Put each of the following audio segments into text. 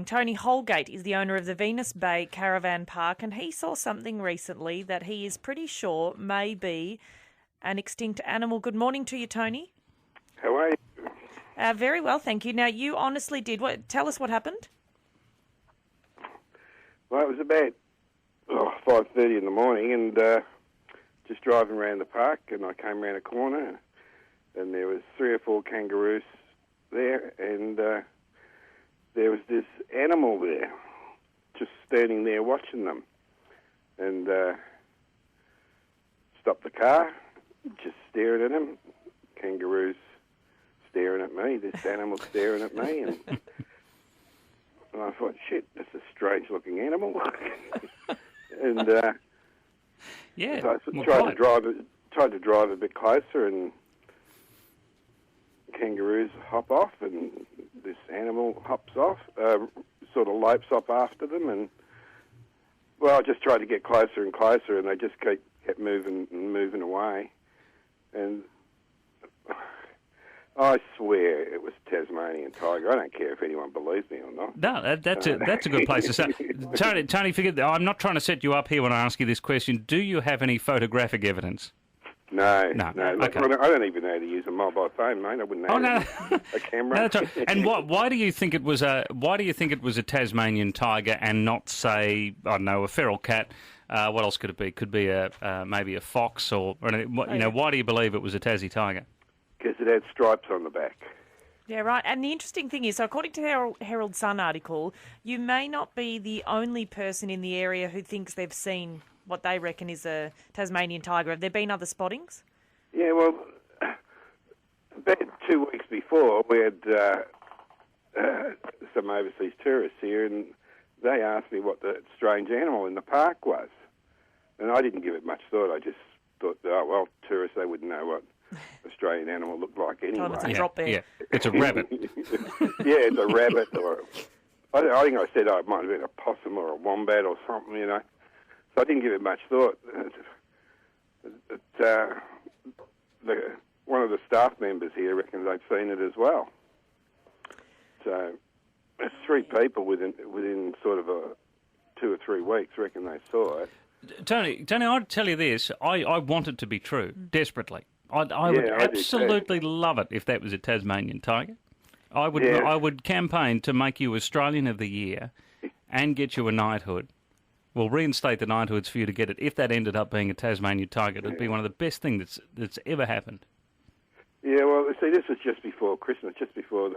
Tony Holgate is the owner of the Venus Bay Caravan Park, and he saw something recently that he is pretty sure may be an extinct animal. Good morning to you, Tony. How are you? Very well, thank you. Now, you honestly did what? Tell us what happened. Well, it was about 5:30 in the morning, and just driving around the park, and I came around a corner, and there was 3 or 4 kangaroos there, and there was this animal there, just standing there watching them, and stopped the car, just staring at him. Kangaroos staring at me, this animal staring at me, and I thought, shit, that's a strange-looking animal. And yeah, so I tried to drive a bit closer, and kangaroos hop off, and this animal hops off, sort of lopes off after them, and well, I just tried to get closer and closer, and they just kept moving and moving away, and I swear it was Tasmanian tiger. I don't care if anyone believes me or not. No, that's a good place to start. Tony, forget that. I'm not trying to set you up here when I ask you this question. Do you have any photographic evidence? No. Okay. I don't even know how to use a mobile phone, mate. I wouldn't know a camera. No, that's right. And why do you think it was a Tasmanian tiger and not, say, I don't know, a feral cat? What else could it be? Could be maybe a fox or why do you believe it was a Tassie tiger? Because it had stripes on the back. Yeah, right. And the interesting thing is, so according to the Herald Sun article, you may not be the only person in the area who thinks they've seen what they reckon is a Tasmanian tiger. Have there been other spottings? Yeah, well, about 2 weeks before, we had some overseas tourists here, and they asked me what the strange animal in the park was. And I didn't give it much thought. I just thought, oh, well, tourists, they wouldn't know what Australian animal looked like anyway. It's a drop bear. Yeah, it's a rabbit. Yeah, it's a rabbit, or I think I said it might have been a possum or a wombat or something, you know. So I didn't give it much thought. One of the staff members here reckons they've seen it as well. So there's 3 people within sort of 2 or 3 weeks reckon they saw it. Tony, I'd tell you this. I want it to be true, desperately. I would absolutely love it if that was a Tasmanian tiger. I would campaign to make you Australian of the Year and get you a knighthood. We'll reinstate the knighthoods for you to get it. If that ended up being a Tasmanian tiger, it'd be one of the best things that's ever happened. Yeah, well, see, this was just before Christmas, just before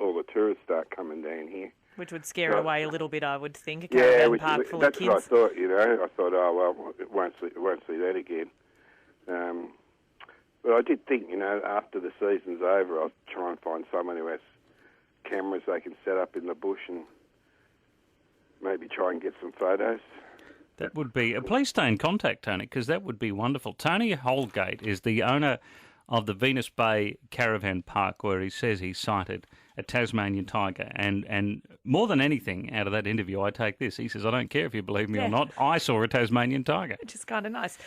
all the tourists start coming down here. Which would scare it away a little bit, I would think. A caravan park full of kids. That's what I thought, you know. I thought, oh, well, it won't see that again. But I did think, you know, after the season's over, I'll try and find someone who has cameras they can set up in the bush and maybe try and get some photos. That would be... please stay in contact, Tony, because that would be wonderful. Tony Holgate is the owner of the Venus Bay Caravan Park, where he says he sighted a Tasmanian tiger. And more than anything out of that interview, I take this. He says, I don't care if you believe me or not, I saw a Tasmanian tiger. Which is kind of nice.